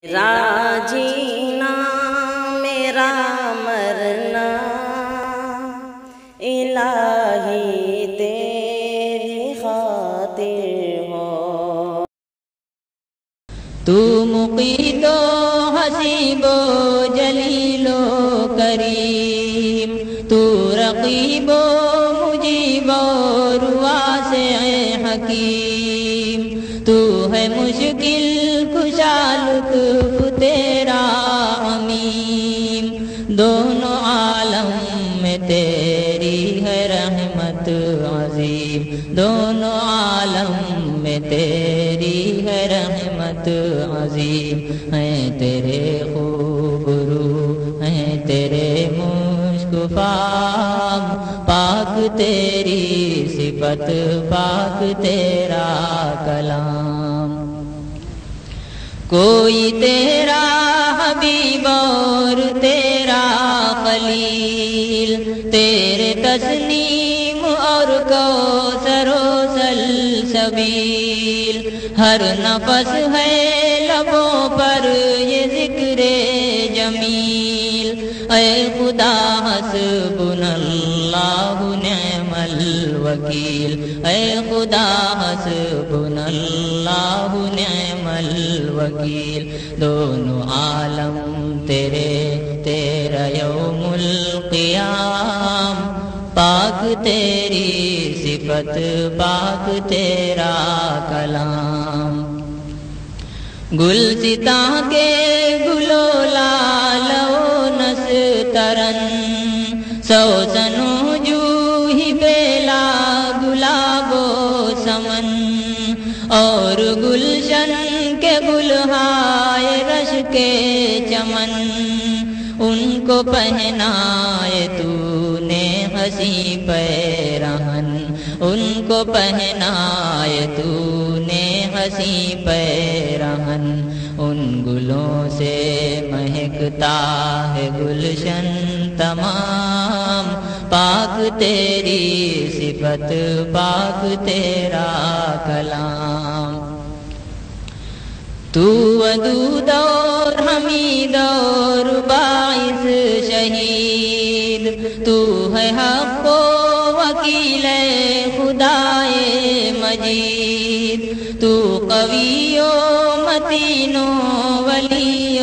میرا جینا میرا مرنا الہی تیری خاطر ہو۔ تو مقیت و حسیب و جلیل و کریم، تو رقیب و مجیب و واسع حکیم، تو ہے مشکل کشا لطف تیرا عمیم، دونوں عالم میں تیری ہے رحمت عظیم، دونوں عالم میں تیری ہے رحمت عظیم، ہیں تیرے خوب رو ہیں تیرے مشک فام، پاک تیری صفت پاک تیرا کلام، کوئی تیرا حبیب اور تیرا خلیل، تیرے تسلیم اور کوثر و سلسبیل، ہر نفس ہے لبوں پر یہ ذکر جمیل، اے خدا حسبنا اللہ نعم الوکیل، اے خدا حسبنا اللہ نعم الوکیل، دونوں عالم تیرا یوم القیام، پاک تیری صفت پاک تیرا کلام، گلستاں کے گلو لال و نسترن، سوسنوں جوہی بیلا گلاب و سمن، اور گلشن کے گلہائے رش کے چمن، ان کو پہنائے تو نے ہنسی پیرہن، ان کو پہنائے تو نے ہنسی پیرہن، ان گلوں سے مہکتا ہے گلشن تمام، پاک تیری صفت پاک تیرا کلام، تو ودود اور حمید اور باعث شہید، تو ہے حق و وکیل خدائے مجید، تو قوی و متین و ولی و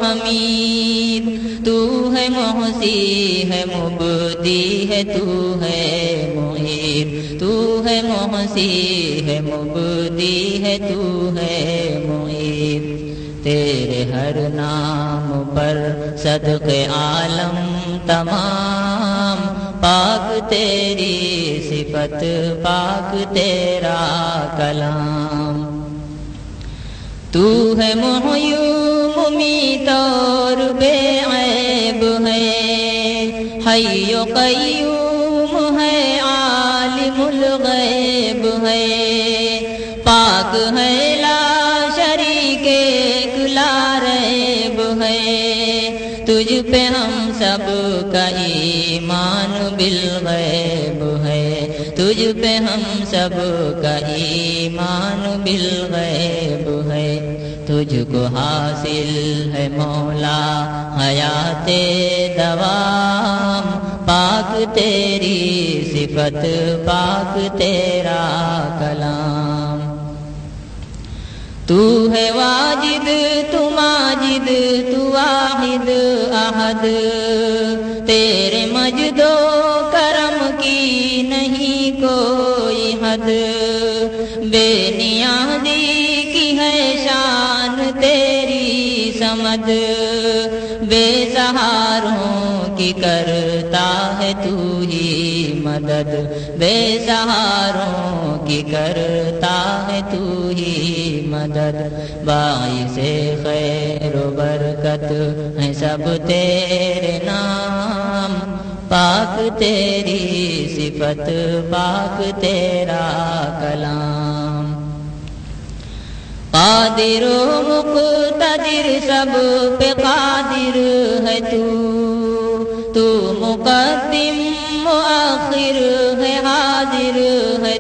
حمید، تو ہے محصی ہے مبدی ہے تو ہے معید، تو ہے محصی ہے مبدی ہے تو ہے معید، تیرے ہر نام پر صدق عالم تمام، پاک تیری صفت پاک تیرا کلام، تو ہے محیی و ممیت اور بے عیب ہے، حی و قیوم ہے عالم الغیب ہے، پاک ہے لا شریک ایک لا ریب ہے، تجھ پہ ہم سب کا ایمان بالغیب ہے، تجھ پہ ہم سب کا ایمان بالغیب ہے، تجھ کو حاصل ہے مولا حیات دوام، پاک تیری صفت پاک تیرا کلام، تو ہے واجد تو ماجد تو واحد احد، تیرے مجد و کرم کی نہیں کوئی حد، بے نیازی کی ہے شان تیری سمد، بے سہاروں کی کرتا ہے تو ہی مدد، بے سہاروں کی کرتا ہے تو ہی مدد، باعث خیر و برکت ہیں سب تیرے نام، پاک تیری صفت پاک تیرا کلام، قادر و مقتدر سب پہ قادر ہے تو مقدم مؤخر ہے حاضر ہے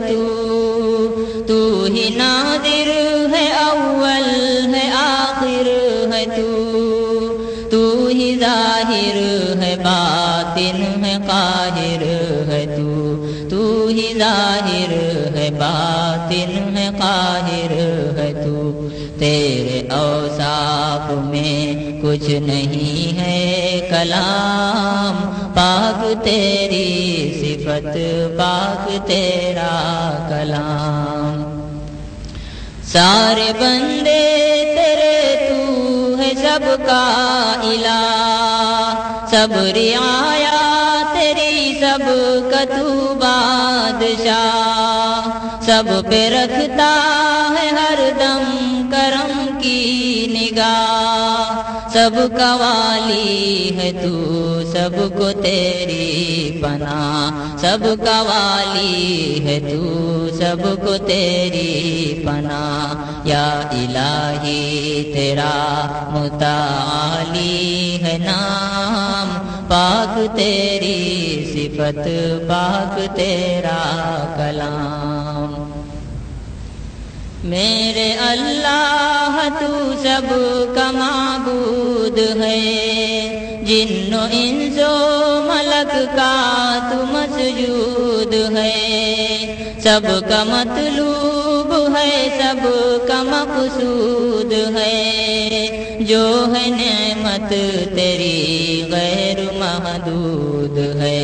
تو ہی نادر ہے اول ہے آخر ہے تو ہی ظاہر ہے باطن ہے قاہر ہے تو ہی ظاہر ہے باطن ہے قاہر ہے تو تیرے اوصاف میں کچھ نہیں ہے کلام پاک تیری صفت پاک تیرا کلام سارے بندے تیرے تو ہے سب کا الہ سب رعایا تیری سب کا تو بادشاہ سب پہ رکھتا ہے ہر دم کرم کی نگاہ سب کا والی ہے تو سب کو تیری پناہ سب کا والی ہے تو سب کو تیری پناہ یا الہی تیرا متعالی ہے نام پاک تیری صفت پاک تیرا کلام میرے اللہ تو سب کا معبود ہے جن و انس و ملک کا تو مسجود ہے سب کا مطلوب ہے سب کا مقصود ہے جو ہے نعمت تیری غیر محدود ہے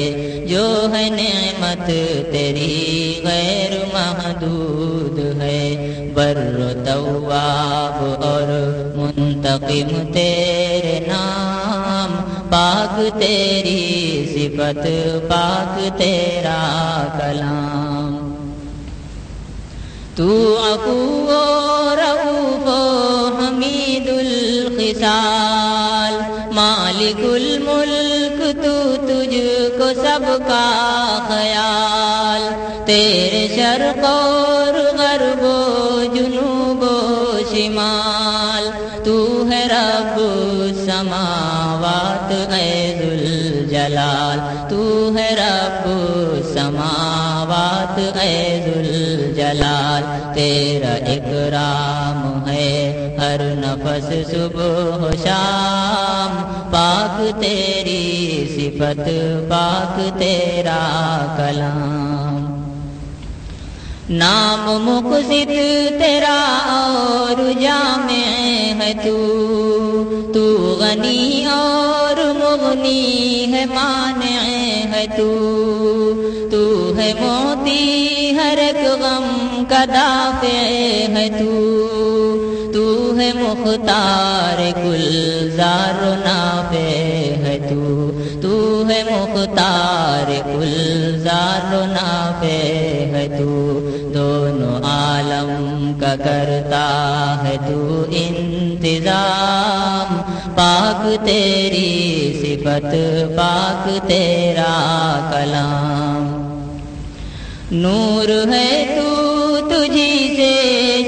جو ہے نعمت تیری غیر محدود ہے بر و تواب اور منتقم تیرے نام پاک تیری صفت پاک تیرا کلام تو عفو و رؤوف و حمید الخصال مالک الملک تو تجھ کو سب کا خیال تیرے شرق اور غرب و جنوب و شمال تو ہے رب السماوات اے ذوالجلال تو ہے رب السماوات اے ذوالجلال تیرا اکرام ہے ہر نفس صبح و شام پاک تیری صفت پاک تیرا کلام نام مقصد تیرا اور جامع ہے تو غنی اور مغنی ہے مانع ہے تو ہے موتی ہر ایک غم کا دافع ہے تو ہے مختار کل زار و نافع ہے تو ہے مختار کل زار و نافع ہے تو دونوں عالم کا کرتا ہے تو انتظام پاک تیری صفت پاک تیرا کلام نور ہے تو تجھی سے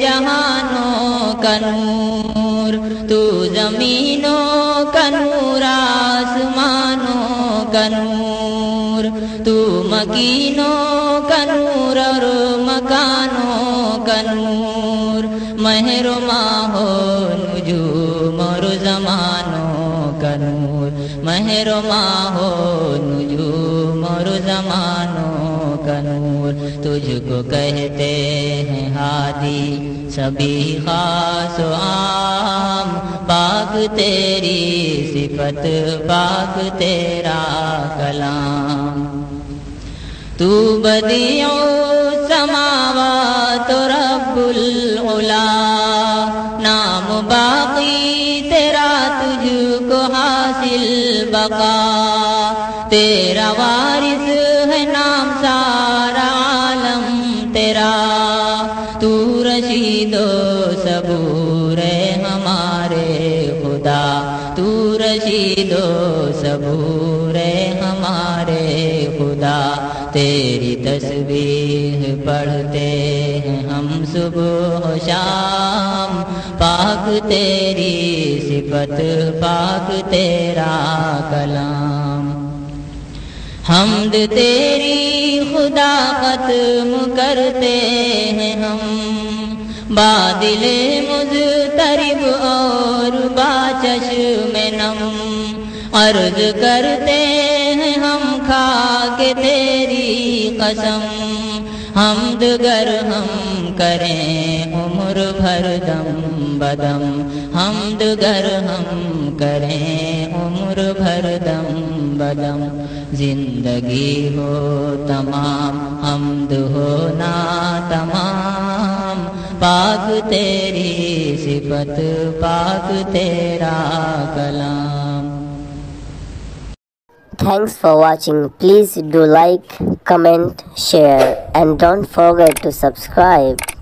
جہانوں کا نور تو زمینوں کا نور آسمانوں کا نور تو مکینوں کا نور اور مکانوں کا نور مہر و ماہ و نجوم اور زمانوں کا نور مہر و ماہ و نجوم اور زمانوں کا نور تجھ کو کہتے ہیں ہادی سبھی خاص و عام پاک تیری صفت پاک تیرا کلام تو بدیع السماوات رب العلا نام باقی تیرا تجھ کو حاصل بقا تیرا وارث ہے نام سارا عالم تیرا تو رشید و صبور ہمارے خدا تو رشید و صبور ہمارے خدا تیری تسبیح پڑھتے ہیں ہم صبح و شام پاک تیری صفت پاک تیرا کلام حمد تیری خدا ختم کرتے ہیں ہم بادل مجھ طرب اور باچشم نم، عرض کرتے ہیں ہم کھا کے تیری قسم، حمد گر ہم کریں عمر بھر دم بدم، حمد گر ہم کریں عمر بھر دم بدم، زندگی ہو تمام حمد ہو نا تمام، پاک تیری صفت پاک تیرا کلام۔ Thanks for watching. Please do like, comment, share and don't forget to subscribe.